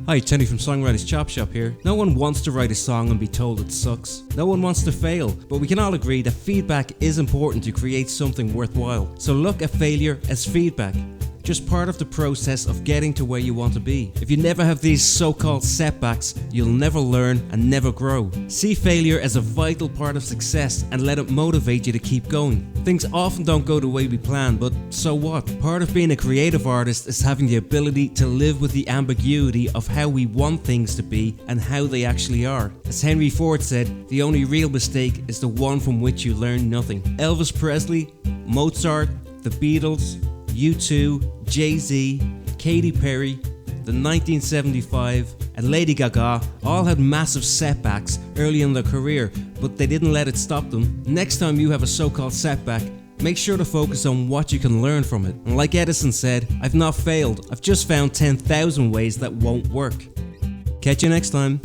Hi, Tony from Songwriters Chop Shop here. No one wants to write a song and be told it sucks. No one wants to fail, but we can all agree that feedback is important to create something worthwhile. So look at failure as feedback. Just part of the process of getting to where you want to be. If you never have these so-called setbacks, you'll never learn and never grow. See failure as a vital part of success and let it motivate you to keep going. Things often don't go the way we plan, but so what? Part of being a creative artist is having the ability to live with the ambiguity of how we want things to be and how they actually are. As Henry Ford said, the only real mistake is the one from which you learn nothing. Elvis Presley, Mozart, the Beatles, U2, Jay-Z, Katy Perry, the 1975 and Lady Gaga all had massive setbacks early in their career, but they didn't let it stop them. Next time you have a so-called setback, make sure to focus on what you can learn from it. And like Edison said, I've not failed, I've just found 10,000 ways that won't work. Catch you next time.